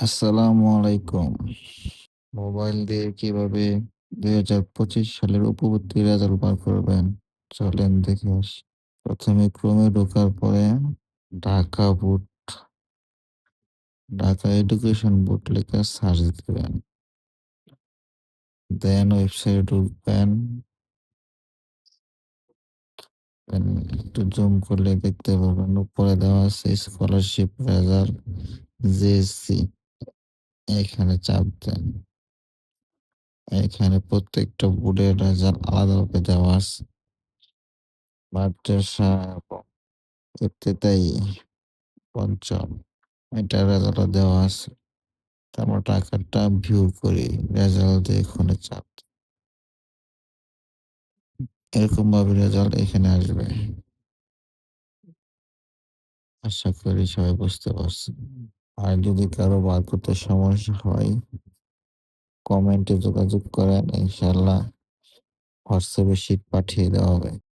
আসসালামু আলাইকুম। মোবাইল দিয়ে কিভাবে ২০২৫ সালের উপবর্তী রেজাল্ট বার করবেন? চলেন দেখে আসি। ১ম এ ক্রোমে ঢোকার পরে Dhaka board, Dhaka education board লেখা সার্চ দিবেন। দেন ওয়েবসাইটে ঢুকবেন। দেন একটু জুম করলে দেখতে পাবেন উপরে দেওয়া আছে স্কলারশিপ রেজাল্ট জেএসসি। এখানে চাপ দেন। এখানে প্রত্যেকটা বোর্ডের রেজাল্ট আলাদাভাবে দেওয়া আছে। মাদ্রাসা এবং ইবতেদায়ী ৫ম এটার রেজাল্টও দেওয়া আছে। তারপর টাকাটা ভিউ করি। রেজাল্ট দিয়ে এখানে চাপ দিই। এরকম ভাবে রেজাল্ট এখানে আসবে। আশা করি সবাই বুঝতে পারছেন। আর যদি কারো বার করতে সমস্যা হয় কমেন্টে যোগাযোগ করেন। ইনশাআল্লাহ হোয়াটসঅ্যাপে শিট পাঠিয়ে দেওয়া হবে।